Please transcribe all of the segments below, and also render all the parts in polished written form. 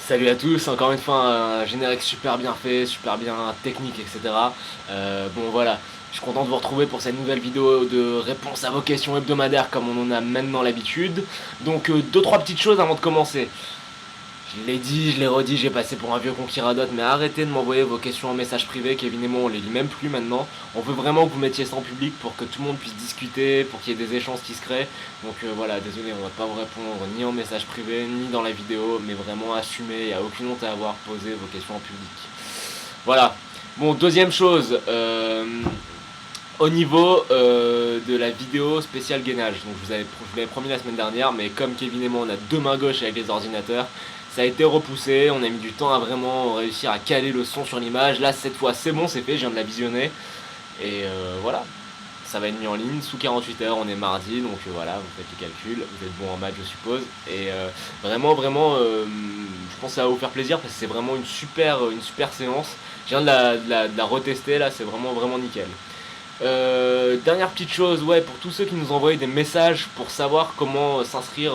Salut à tous, encore une fois un générique super bien fait, super bien technique, etc. Bon voilà, je suis content de vous retrouver pour cette nouvelle vidéo de réponse à vos questions hebdomadaires comme on en a maintenant l'habitude. Donc deux trois petites choses avant de commencer. Je l'ai dit, je l'ai redit, j'ai passé pour un vieux con qui radote, mais arrêtez de m'envoyer vos questions en message privé, Kevin et moi on les lit même plus maintenant. On veut vraiment que vous mettiez ça en public pour que tout le monde puisse discuter, pour qu'il y ait des échanges qui se créent. Donc voilà, désolé, on va pas vous répondre ni en message privé, ni dans la vidéo, mais vraiment assumez, il n'y a aucune honte à avoir posé vos questions en public. Voilà. Bon, deuxième chose, au niveau de la vidéo spéciale gainage, donc je vous l'avais promis la semaine dernière, mais comme Kevin et moi on a deux mains gauches avec les ordinateurs, ça a été repoussé, on a mis du temps à vraiment réussir à caler le son sur l'image. Là cette fois c'est bon, c'est fait, je viens de la visionner. Et voilà, ça va être mis en ligne sous 48 heures, on est mardi, donc voilà, vous faites les calculs, vous êtes bon en maths je suppose. Et vraiment, je pense que ça va vous faire plaisir parce que c'est vraiment une super séance. Je viens de la retester là, c'est vraiment nickel. Dernière petite chose, ouais, pour tous ceux qui nous envoyaient des messages pour savoir comment s'inscrire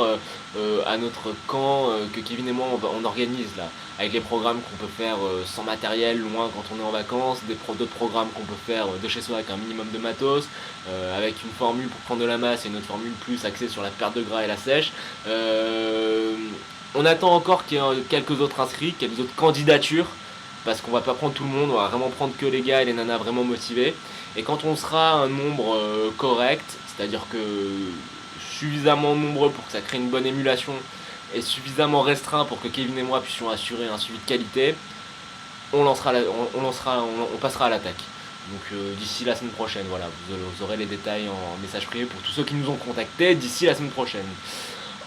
à notre camp que Kevin et moi on organise là, avec les programmes qu'on peut faire sans matériel, loin quand on est en vacances, d'autres programmes qu'on peut faire de chez soi avec un minimum de matos, avec une formule pour prendre de la masse et une autre formule plus axée sur la perte de gras et la sèche. On attend encore qu'il y ait quelques autres inscrits, quelques autres candidatures, parce qu'on va pas prendre tout le monde, on va vraiment prendre que les gars et les nanas vraiment motivés. Et quand on sera un nombre correct, c'est-à-dire que suffisamment nombreux pour que ça crée une bonne émulation et suffisamment restreint pour que Kevin et moi puissions assurer un suivi de qualité, on passera à l'attaque. Donc d'ici la semaine prochaine, voilà, vous aurez les détails en message privé pour tous ceux qui nous ont contactés d'ici la semaine prochaine.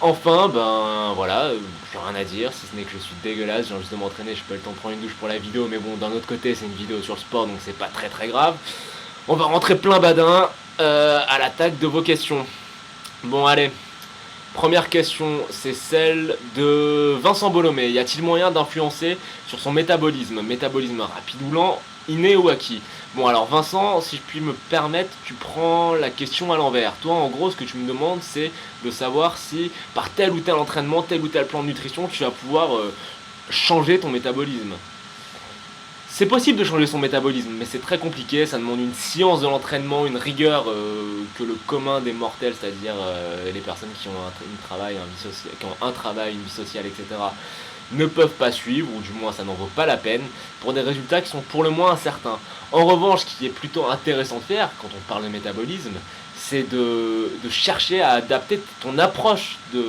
Enfin, ben voilà, j'ai rien à dire, si ce n'est que je suis dégueulasse, j'ai envie de m'entraîner, j'ai pas eu le temps de prendre une douche pour la vidéo, mais bon, d'un autre côté, c'est une vidéo sur le sport, donc c'est pas très grave. On va rentrer plein badin à l'attaque de vos questions. Bon, allez. Première question, c'est celle de Vincent Bolomé. Y a-t-il moyen d'influencer sur son métabolisme? Métabolisme rapide ou lent, inné ou acquis? Bon, alors Vincent, si je puis me permettre, tu prends la question à l'envers. Toi, en gros, ce que tu me demandes, c'est de savoir si par tel ou tel entraînement, tel ou tel plan de nutrition, tu vas pouvoir changer ton métabolisme. C'est possible de changer son métabolisme, mais c'est très compliqué, ça demande une science de l'entraînement, une rigueur que le commun des mortels, c'est-à-dire les personnes qui ont un travail, une vie sociale, etc., ne peuvent pas suivre, ou du moins ça n'en vaut pas la peine, pour des résultats qui sont pour le moins incertains. En revanche, ce qui est plutôt intéressant de faire, quand on parle de métabolisme, c'est de chercher à adapter ton approche du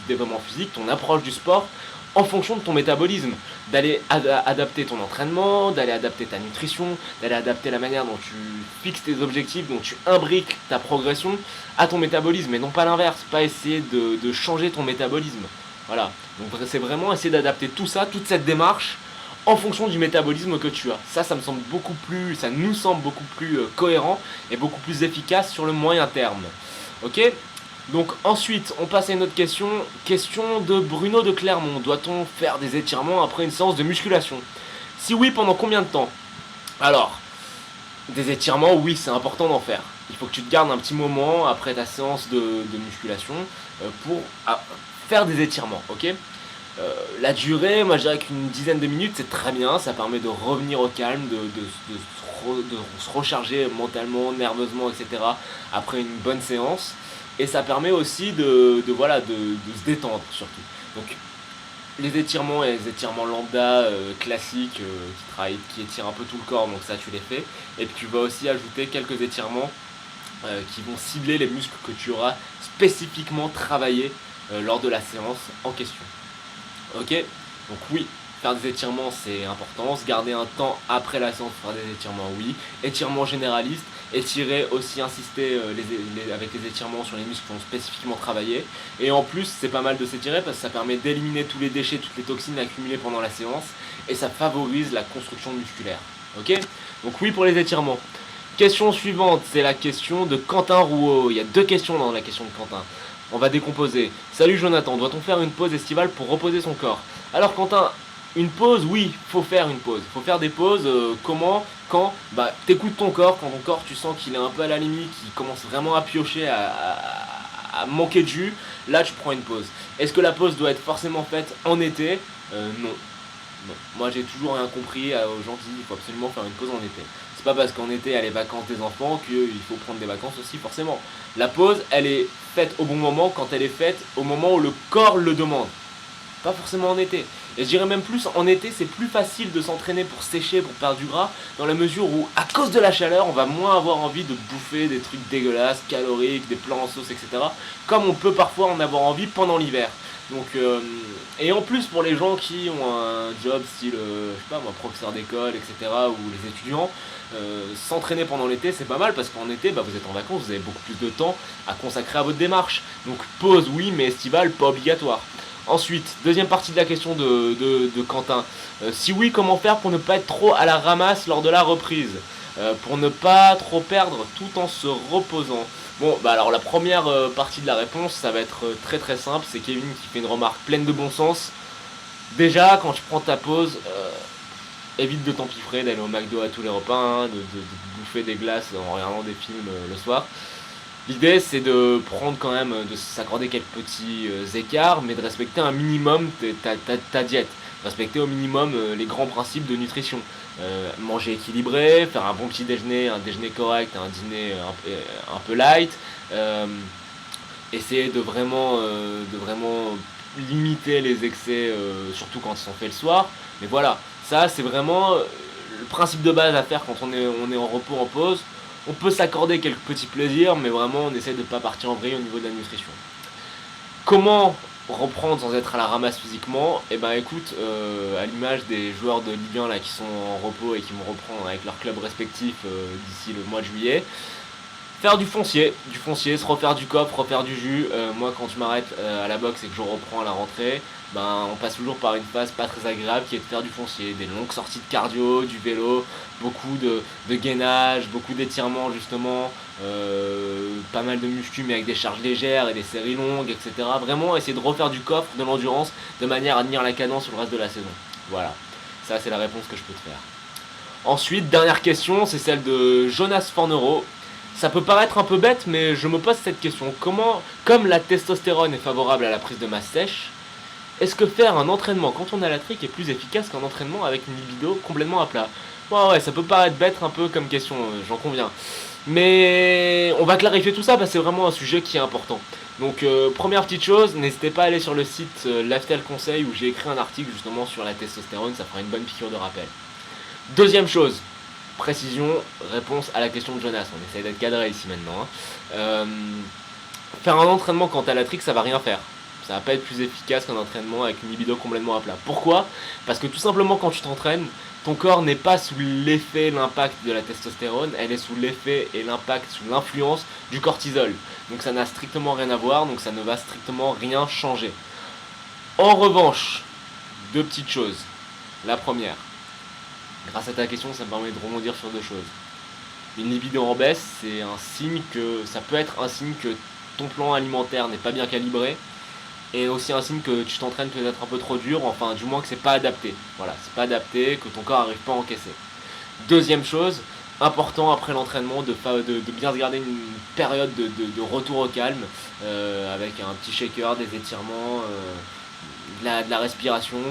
développement physique, ton approche du sport, en fonction de ton métabolisme, d'aller adapter ton entraînement, d'aller adapter ta nutrition, d'aller adapter la manière dont tu fixes tes objectifs, dont tu imbriques ta progression à ton métabolisme, et non pas l'inverse, pas essayer de changer ton métabolisme. Voilà, donc c'est vraiment essayer d'adapter tout ça, toute cette démarche, en fonction du métabolisme que tu as. Ça me semble ça nous semble beaucoup plus cohérent et beaucoup plus efficace sur le moyen terme. Ok ? Donc ensuite, on passe à une autre question. Question de Bruno de Clermont. Doit-on faire des étirements après une séance de musculation? Si oui, pendant combien de temps? Alors, des étirements, oui, c'est important d'en faire. Il faut que tu te gardes un petit moment après ta séance de musculation pour faire des étirements, ok? La durée, moi je dirais qu'une dizaine de minutes, c'est très bien. Ça permet de revenir au calme, de se recharger mentalement, nerveusement, etc. après une bonne séance. Et ça permet aussi de se détendre surtout. Donc les étirements et les étirements lambda classiques qui étirent un peu tout le corps, donc ça tu les fais. Et puis tu vas aussi ajouter quelques étirements qui vont cibler les muscles que tu auras spécifiquement travaillé lors de la séance en question. Ok? Donc oui, faire des étirements c'est important, se garder un temps après la séance pour faire des étirements, oui. Étirements généralistes, étirer aussi, insister avec les étirements sur les muscles qui sont spécifiquement travaillés. Et en plus, c'est pas mal de s'étirer parce que ça permet d'éliminer tous les déchets, toutes les toxines accumulées pendant la séance et ça favorise la construction musculaire. Ok? Donc oui pour les étirements. Question suivante, c'est la question de Quentin Rouault. Il y a deux questions dans la question de Quentin. On va décomposer. Salut Jonathan, doit-on faire une pause estivale pour reposer son corps? Alors Quentin, une pause, oui, faut faire une pause. Faut faire des pauses, comment? Quand? Bah, t'écoutes ton corps, quand ton corps tu sens qu'il est un peu à la limite, qu'il commence vraiment à piocher, à manquer de jus, là tu prends une pause. Est-ce que la pause doit être forcément faite en été? Non. Non. Moi j'ai toujours rien compris aux gens qui disent qu'il faut absolument faire une pause en été. C'est pas parce qu'en été il y a les vacances des enfants qu'il faut prendre des vacances aussi forcément. La pause elle est faite au bon moment quand elle est faite au moment où le corps le demande. Pas forcément en été. Et je dirais même plus, en été, c'est plus facile de s'entraîner pour sécher, pour perdre du gras, dans la mesure où, à cause de la chaleur, on va moins avoir envie de bouffer des trucs dégueulasses, caloriques, des plats en sauce, etc. Comme on peut parfois en avoir envie pendant l'hiver. Donc, et en plus, pour les gens qui ont un job style, je sais pas moi, professeur d'école, etc., ou les étudiants, s'entraîner pendant l'été, c'est pas mal, parce qu'en été, bah, vous êtes en vacances, vous avez beaucoup plus de temps à consacrer à votre démarche. Donc, pause, oui, mais estivale, pas obligatoire. Ensuite, deuxième partie de la question de Quentin. Si oui, comment faire pour ne pas être trop à la ramasse lors de la reprise? Pour ne pas trop perdre tout en se reposant. Bon, bah alors la première partie de la réponse, ça va être très très simple. C'est Kevin qui fait une remarque pleine de bon sens. Déjà, quand tu prends ta pause, évite de t'empiffrer, d'aller au McDo à tous les repas, hein, de bouffer des glaces en regardant des films le soir. L'idée c'est de prendre quand même, de s'accorder quelques petits écarts, mais de respecter un minimum ta diète. Respecter au minimum les grands principes de nutrition. Manger équilibré, faire un bon petit déjeuner, un déjeuner correct, un dîner un peu light. Essayer de vraiment limiter les excès, surtout quand ils sont faits le soir. Mais voilà, ça c'est vraiment le principe de base à faire quand on est en repos, en pause. On peut s'accorder quelques petits plaisirs, mais vraiment on essaie de ne pas partir en vrille au niveau de la nutrition. Comment reprendre sans être à la ramasse physiquement? Eh ben écoute, à l'image des joueurs de Ligue 1 là, qui sont en repos et qui vont reprendre avec leur club respectif d'ici le mois de juillet, faire du foncier, se refaire du coffre, refaire du jus. Moi, quand je m'arrête à la boxe et que je reprends à la rentrée, ben, on passe toujours par une phase pas très agréable qui est de faire du foncier, des longues sorties de cardio, du vélo, beaucoup de gainage, beaucoup d'étirements justement, pas mal de muscu mais avec des charges légères et des séries longues, etc. Vraiment essayer de refaire du coffre, de l'endurance, de manière à tenir la cadence sur le reste de la saison. Voilà, ça c'est la réponse que je peux te faire. Ensuite, dernière question, c'est celle de Jonas Fornero. Ça peut paraître un peu bête, mais je me pose cette question. Comme la testostérone est favorable à la prise de masse sèche, est-ce que faire un entraînement quand on a la trique est plus efficace qu'un entraînement avec une libido complètement à plat? Ouais, ça peut paraître bête un peu comme question, j'en conviens. Mais on va clarifier tout ça parce que c'est vraiment un sujet qui est important. Donc première petite chose, n'hésitez pas à aller sur le site Lifestyle Conseil où j'ai écrit un article justement sur la testostérone, ça fera une bonne piqûre de rappel. Deuxième chose, précision, réponse à la question de Jonas. On essaye d'être cadré ici maintenant. Faire un entraînement quand t'as la trique, ça va rien faire. Ça va pas être plus efficace qu'un entraînement avec une libido complètement à plat. Pourquoi? Parce que tout simplement quand tu t'entraînes, ton corps n'est pas sous l'effet, l'impact de la testostérone, elle est sous l'effet et l'impact, sous l'influence du cortisol. Donc ça n'a strictement rien à voir, donc ça ne va strictement rien changer. En revanche, deux petites choses. La première, grâce à ta question, ça me permet de rebondir sur deux choses. Une libido en baisse, ça peut être un signe que ton plan alimentaire n'est pas bien calibré, et aussi un signe que tu t'entraînes peut-être un peu trop dur, enfin du moins que c'est pas adapté. Voilà, c'est pas adapté, que ton corps n'arrive pas à encaisser. Deuxième chose, important après l'entraînement de bien se garder une période de retour au calme, avec un petit shaker, des étirements, de la respiration,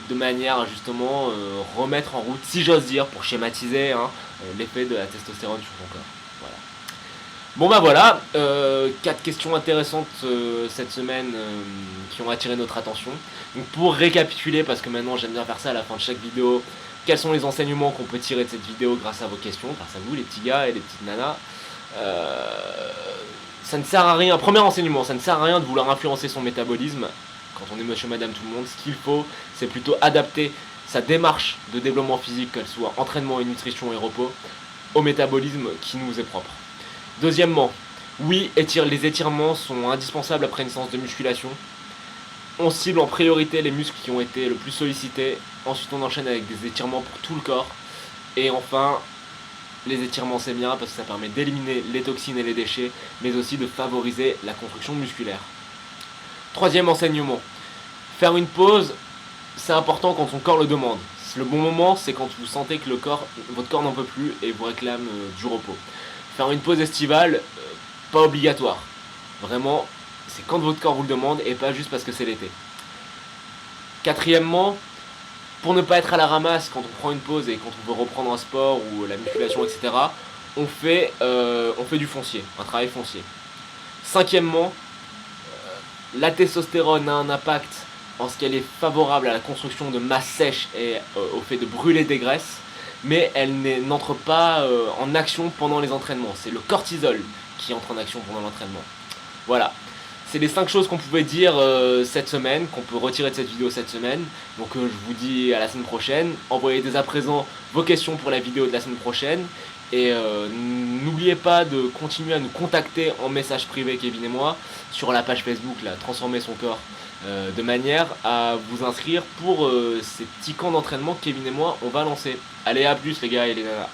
de manière à justement remettre en route, si j'ose dire, pour schématiser, l'effet de la testostérone sur ton corps. Voilà. Bon bah voilà, 4 questions intéressantes cette semaine qui ont attiré notre attention. Donc pour récapituler, parce que maintenant j'aime bien faire ça à la fin de chaque vidéo, quels sont les enseignements qu'on peut tirer de cette vidéo grâce à vos questions, grâce à vous les petits gars et les petites nanas. Ça ne sert à rien, premier enseignement, ça ne sert à rien de vouloir influencer son métabolisme. Quand on est monsieur, madame, tout le monde, ce qu'il faut, c'est plutôt adapter sa démarche de développement physique, qu'elle soit entraînement et nutrition et repos, au métabolisme qui nous est propre. Deuxièmement, oui, les étirements sont indispensables après une séance de musculation. On cible en priorité les muscles qui ont été le plus sollicités. Ensuite, on enchaîne avec des étirements pour tout le corps. Et enfin, les étirements, c'est bien parce que ça permet d'éliminer les toxines et les déchets, mais aussi de favoriser la construction musculaire. Troisième enseignement, faire une pause, c'est important quand ton corps le demande. Le bon moment, c'est quand vous sentez que votre corps n'en peut plus et vous réclame du repos. Faire une pause estivale, pas obligatoire. Vraiment, c'est quand votre corps vous le demande et pas juste parce que c'est l'été. Quatrièmement, pour ne pas être à la ramasse quand on prend une pause et quand on veut reprendre un sport ou la musculation, etc., on fait du foncier, un travail foncier. Cinquièmement, la testostérone a un impact en ce qu'elle est favorable à la construction de masse sèche et au fait de brûler des graisses, mais elle n'entre pas en action pendant les entraînements. C'est le cortisol qui entre en action pendant l'entraînement. Voilà. C'est les 5 choses qu'on pouvait dire cette semaine, qu'on peut retirer de cette vidéo cette semaine. Donc je vous dis à la semaine prochaine. Envoyez dès à présent vos questions pour la vidéo de la semaine prochaine. Et n'oubliez pas de continuer à nous contacter en message privé, Kevin et moi, sur la page Facebook, là, Transformer son corps, de manière à vous inscrire pour ces petits camps d'entraînement que Kevin et moi on va lancer. Allez, à plus les gars et les nanas.